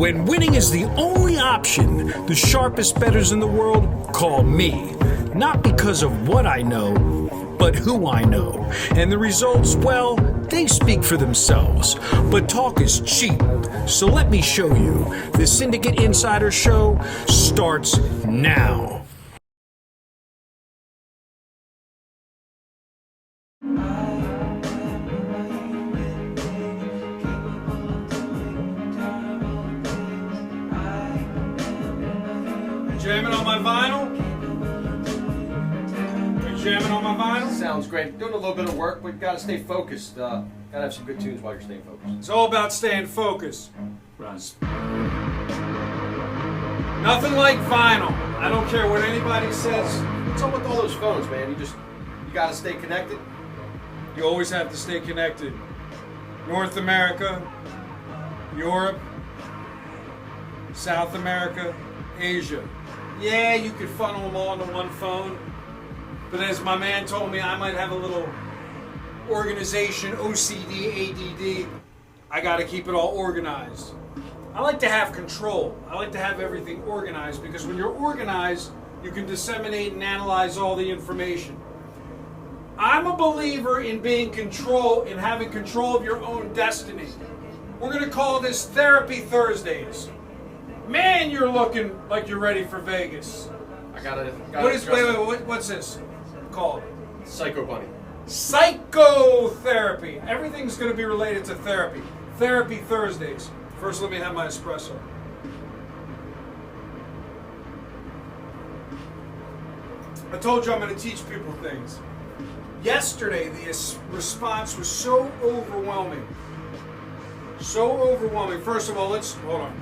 When winning is the only option, the sharpest bettors in the world call me. Not because of what I know, but who I know. And the results, well, they speak for themselves. But talk is cheap, so let me show you. The Syndicate Insider Show starts now. Jamming on my vinyl? Are you jamming on my vinyl? Sounds great. Doing a little bit of work, but gotta stay focused. Gotta have some good tunes while you're staying focused. It's all about staying focused. Nothing like vinyl. I don't care what anybody says. What's up with all those phones, man? You gotta stay connected. You always have to stay connected. North America, Europe, South America, Asia. Yeah, you could funnel them all into one phone. But as my man told me, I might have a little organization, OCD, ADD. I got to keep it all organized. I like to have control. I like to have everything organized because when you're organized, you can disseminate and analyze all the information. I'm a believer in being control, in having control of your own destiny. We're going to call this Therapy Thursdays. Man, you're looking like you're ready for Vegas. What's this called? Psycho Bunny. Psychotherapy. Everything's going to be related to therapy. Therapy Thursdays. First, let me have my espresso. I told you I'm going to teach people things. Yesterday, the response was so overwhelming. So overwhelming. First of all, hold on.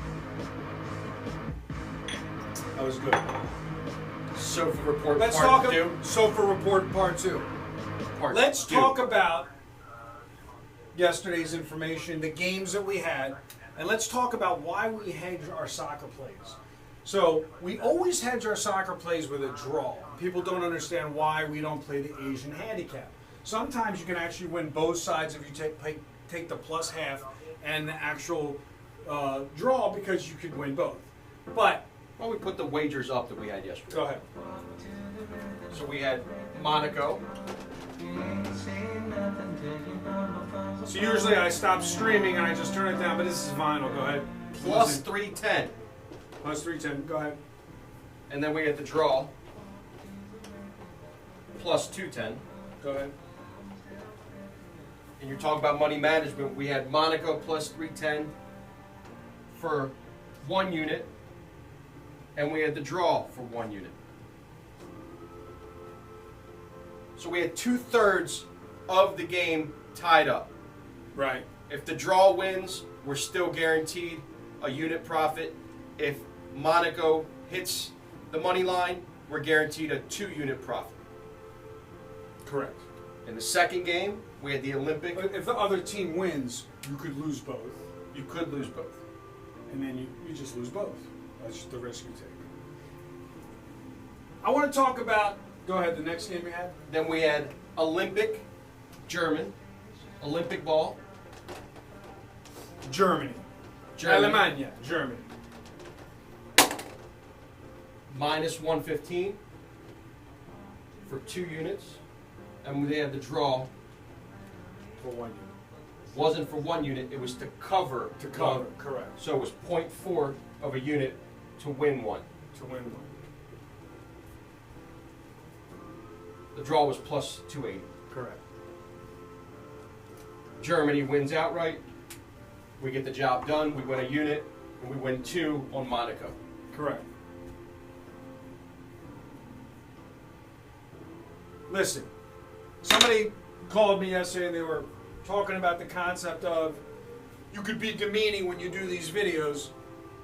That was good. Sofa Report Let's Part talk 2. Sofa Report Part 2. Let's talk about yesterday's information, the games that we had, and let's talk about why we hedge our soccer plays. So we always hedge our soccer plays with a draw. People don't understand why we don't play the Asian handicap. Sometimes you can actually win both sides if you take the plus half and the actual draw because you could win both. But well, we put the wagers up that we had yesterday. Go ahead. So we had Monaco. So usually I stop streaming and I just turn it down, but this is vinyl. Go ahead. Plus 310. Plus 310. Go ahead. And then we had the draw. Plus 210. Go ahead. And you're talking about money management. We had Monaco plus 310 for 1 unit. And we had the draw for 1 unit. So we had 2/3 of the game tied up. Right. If the draw wins, we're still guaranteed a unit profit. If Monaco hits the money line, we're guaranteed a 2-unit profit. Correct. In the second game, we had the Olympic. But if the other team wins, you could lose both. You could lose both. And then you just lose both. That's just the risk you take. I want to talk about, go ahead, the next game we had. Then we had Olympic, German, Olympic ball. Germany. Alemania, Germany. Minus 115 for 2 units. And they had the draw. For 1 unit. Wasn't for 1 unit, it was to cover. To cover, correct. So it was 0.4 of a unit to win 1. To win 1. The draw was plus 280. Correct. Germany wins outright. We get the job done. We win a unit, and we win 2 on Monaco. Correct. Listen, somebody called me yesterday and they were talking about the concept of you could be demeaning when you do these videos,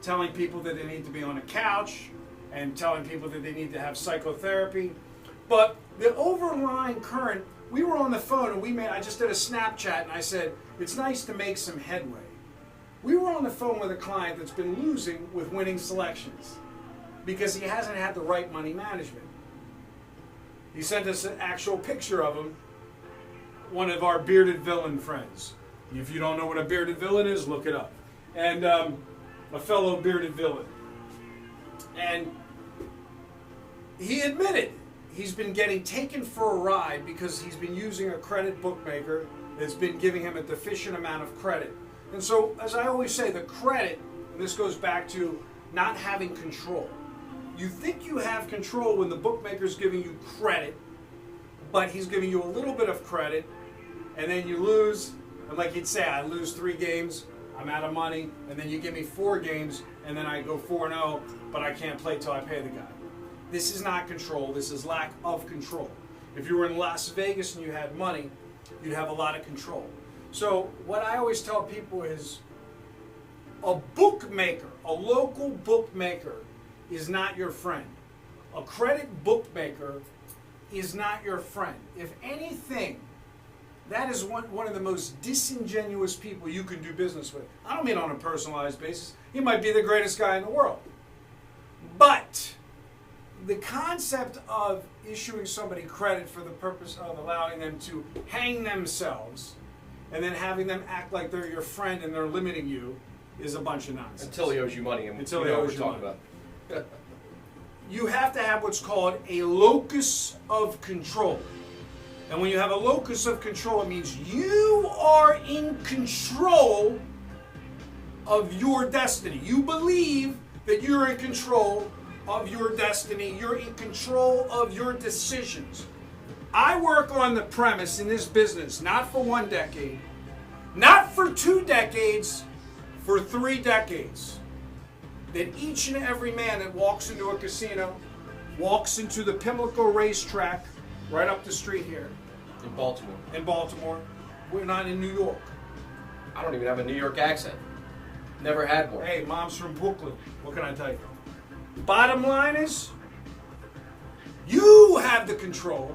telling people that they need to be on a couch and telling people that they need to have psychotherapy. But the overlying current, we were on the phone and I just did a Snapchat and I said, it's nice to make some headway. We were on the phone with a client that's been losing with winning selections because he hasn't had the right money management. He sent us an actual picture of him, one of our bearded villain friends. If you don't know what a bearded villain is, look it up. And a fellow bearded villain. And he admitted he's been getting taken for a ride because he's been using a credit bookmaker that's been giving him a deficient amount of credit. And so, as I always say, the credit, and this goes back to not having control. You think you have control when the bookmaker's giving you credit, but he's giving you a little bit of credit, and then you lose. And like he'd say, I lose 3 games, I'm out of money, and then you give me 4 games, and then I go 4-0, but I can't play till I pay the guy. This is not control, this is lack of control. If you were in Las Vegas and you had money, you'd have a lot of control. So what I always tell people is, a bookmaker, a local bookmaker, is not your friend. A credit bookmaker is not your friend. If anything, that is one of the most disingenuous people you can do business with. I don't mean on a personalized basis. He might be the greatest guy in the world. But the concept of issuing somebody credit for the purpose of allowing them to hang themselves and then having them act like they're your friend and they're limiting you is a bunch of nonsense. Until he owes you money, and Until we he know what owes we're you talking money. about. You have to have what's called a locus of control. And when you have a locus of control, it means you are in control of your destiny. You believe that you're in control of your destiny. You're in control of your decisions. I work on the premise in this business, not for 1 decade, not for 2 decades, for 3 decades. That each and every man that walks into a casino, walks into the Pimlico racetrack, right up the street here. In Baltimore. In Baltimore. We're not in New York. I don't even have a New York accent. Never had one. Hey, mom's from Brooklyn. What can I tell you? Bottom line is, you have the control.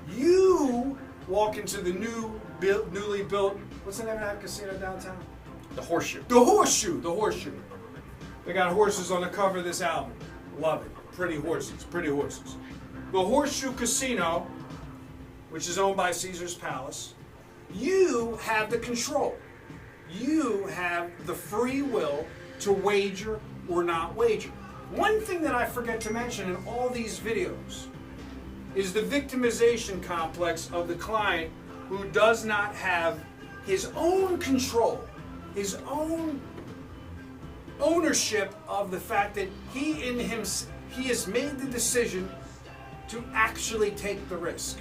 You walk into the newly built, what's the name of that casino downtown? The Horseshoe. The Horseshoe. The Horseshoe. They got horses on the cover of this album. Love it. Pretty horses. Pretty horses. The Horseshoe Casino, which is owned by Caesar's Palace, you have the control. You have the free will to wager or not wager. One thing that I forget to mention in all these videos is the victimization complex of the client who does not have his own control, his own ownership of the fact that he has made the decision to actually take the risk.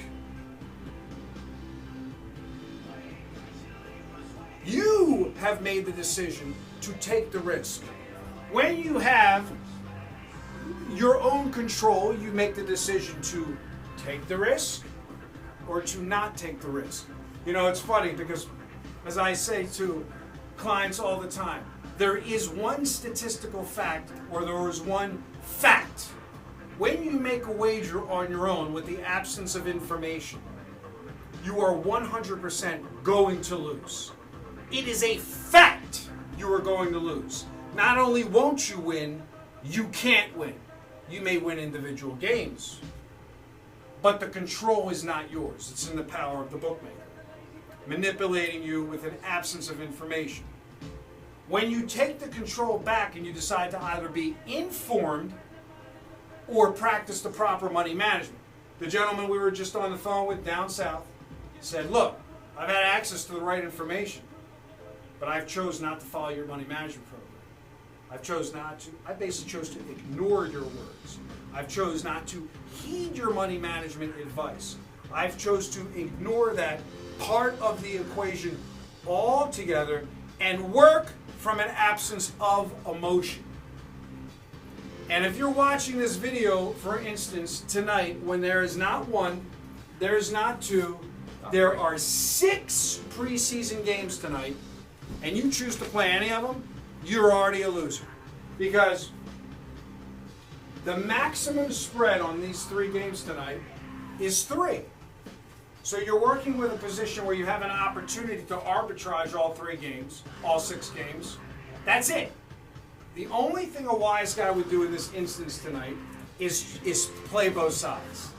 You have made the decision to take the risk. When you have your own control, you make the decision to take the risk or to not take the risk. You know, it's funny because, as I say to clients all the time, there is one statistical fact, or there is one fact. When you make a wager on your own with the absence of information, you are 100% going to lose. It is a fact you are going to lose. Not only won't you win, you can't win. You may win individual games, but the control is not yours. It's in the power of the bookmaker, manipulating you with an absence of information. When you take the control back and you decide to either be informed or practice the proper money management. The gentleman we were just on the phone with down south said, look, I've had access to the right information, but I've chosen not to follow your money management program. I basically chose to ignore your words. I've chose not to heed your money management advice. I've chose to ignore that part of the equation altogether and work from an absence of emotion. And if you're watching this video, for instance, tonight, when there is not 1, there is not 2, there are 6 preseason games tonight, and you choose to play any of them, you're already a loser. Because the maximum spread on these 3 games tonight is 3. So you're working with a position where you have an opportunity to arbitrage all 3 games, all 6 games. That's it. The only thing a wise guy would do in this instance tonight is play both sides.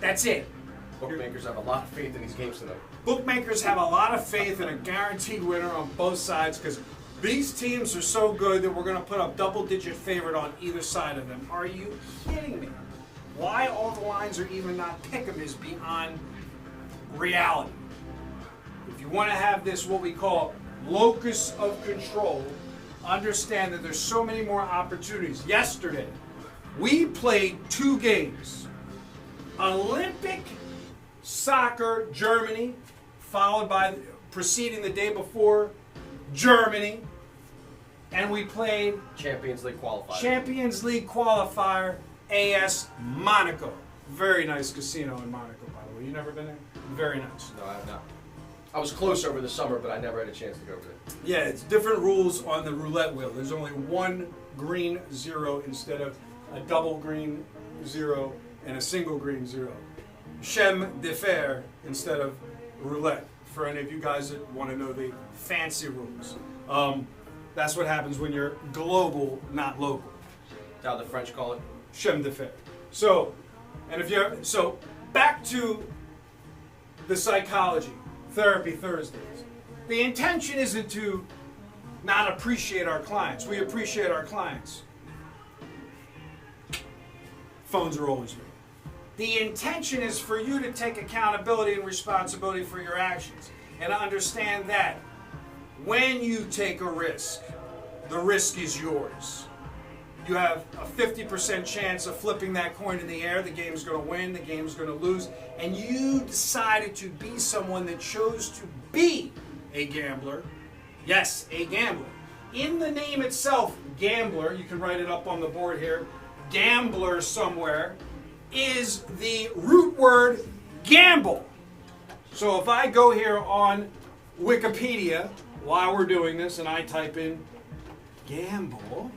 That's it. Bookmakers have a lot of faith in these games tonight. Bookmakers have a lot of faith in a guaranteed winner on both sides because These teams are so good that we're going to put up double-digit favorite on either side of them. Are you kidding me? Why all the lines are even not pick 'em is beyond reality. If you want to have this, what we call locus of control, understand that there's so many more opportunities. Yesterday, we played 2 games. Olympic soccer, Germany, followed by, preceding the day before, Germany. And we played Champions League qualifier. Champions League qualifier, AS Monaco. Very nice casino in Monaco, by the way. You never been there? Very nice. No, I have not. I was close over the summer, but I never had a chance to go over there. Yeah, it's different rules on the roulette wheel. There's only one green 0 instead of a double green 0 and a single green 0. Chemin de fer instead of roulette, for any of you guys that want to know the fancy rules. That's what happens when you're global, not local. That's how the French call it. Chemin de fer. So, and if you're, so back to the psychology, Therapy Thursdays. The intention isn't to not appreciate our clients. We appreciate our clients. Phones are always ringing. The intention is for you to take accountability and responsibility for your actions and understand that when you take a risk, the risk is yours. You have a 50% chance of flipping that coin in the air. The game's going to win, the game's going to lose. And you decided to be someone that chose to be a gambler. Yes, a gambler. In the name itself, gambler, you can write it up on the board here, gambler somewhere, is the root word gamble. So if I go here on Wikipedia while we're doing this and I type in gamble,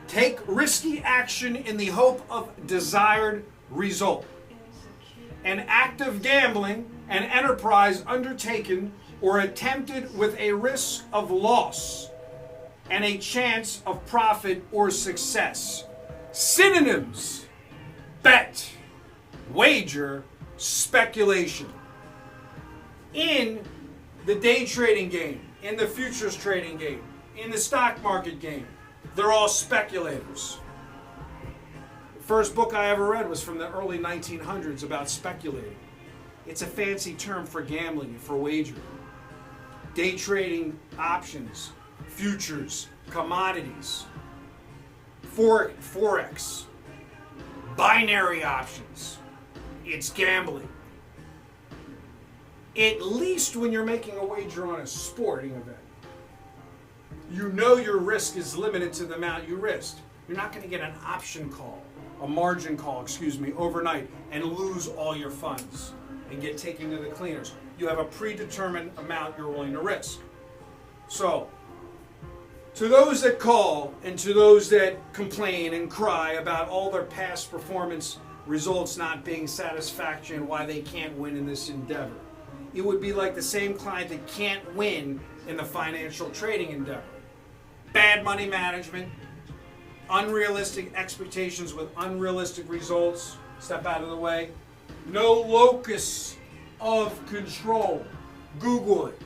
take risky action in the hope of desired result. An act of gambling, an enterprise undertaken or attempted with a risk of loss and a chance of profit or success. Synonyms: bet, wager, speculation. In the day trading game, in the futures trading game, in the stock market game, they're all speculators. The first book I ever read was from the early 1900s about speculating. It's a fancy term for gambling and for wagering. Day trading options, futures, commodities, forex, binary options. It's gambling. At least when you're making a wager on a sporting event, you know your risk is limited to the amount you risked. You're not going to get an option call, a margin call, overnight and lose all your funds and get taken to the cleaners. You have a predetermined amount you're willing to risk. So, to those that call and to those that complain and cry about all their past performance results not being satisfactory and why they can't win in this endeavor, it would be like the same client that can't win in the financial trading endeavor. Bad money management, unrealistic expectations with unrealistic results. Step out of the way. No locus of control. Google it.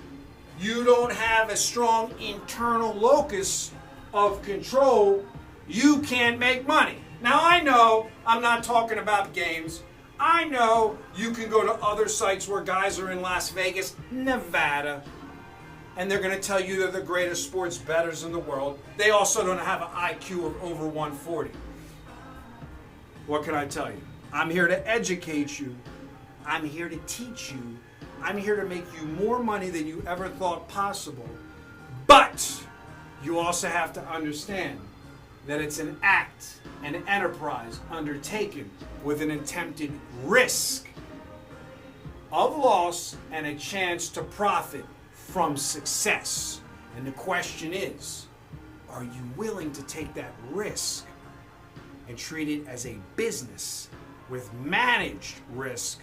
You don't have a strong internal locus of control, you can't make money. Now I know I'm not talking about games. I know you can go to other sites where guys are in Las Vegas, Nevada, and they're going to tell you they're the greatest sports bettors in the world. They also don't have an IQ of over 140. What can I tell you? I'm here to educate you. I'm here to teach you. I'm here to make you more money than you ever thought possible. But you also have to understand that it's an act, an enterprise undertaken with an attempted risk of loss and a chance to profit from success. And the question is, are you willing to take that risk and treat it as a business with managed risk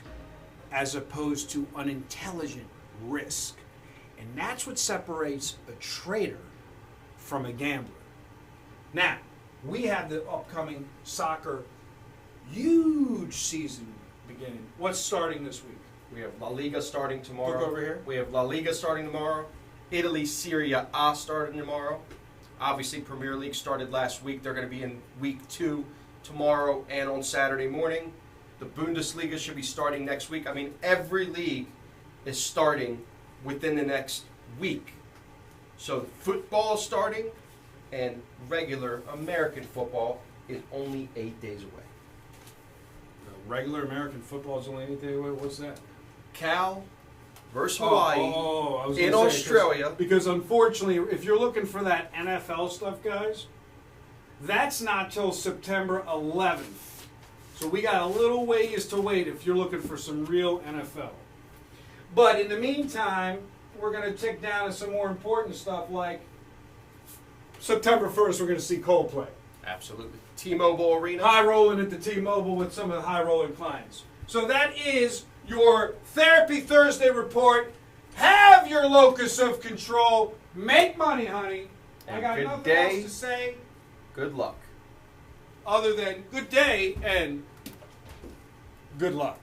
as opposed to unintelligent risk? And that's what separates a trader from a gambler. Now, we have the upcoming soccer huge season beginning. What's starting this week? We have La Liga starting tomorrow. Look over here. We have La Liga starting tomorrow. Italy Serie A starting tomorrow. Obviously, Premier League started last week. They're going to be in week 2 tomorrow and on Saturday morning. The Bundesliga should be starting next week. I mean, every league is starting within the next week. So football is starting, and regular American football is only 8 days away. Regular American football is only 8 days away. What's that? Cal versus Hawaii I was in gonna say, Australia. Because unfortunately, if you're looking for that NFL stuff, guys, that's not till September 11th. So we got a little ways to wait if you're looking for some real NFL. But in the meantime, we're going to tick down to some more important stuff like September 1st, we're going to see Coldplay. Absolutely. T-Mobile Arena. High rolling at the T-Mobile with some of the high rolling clients. So that is your Therapy Thursday report. Have your locus of control. Make money, honey. I got nothing else to say. Good luck. Other than good day and good luck.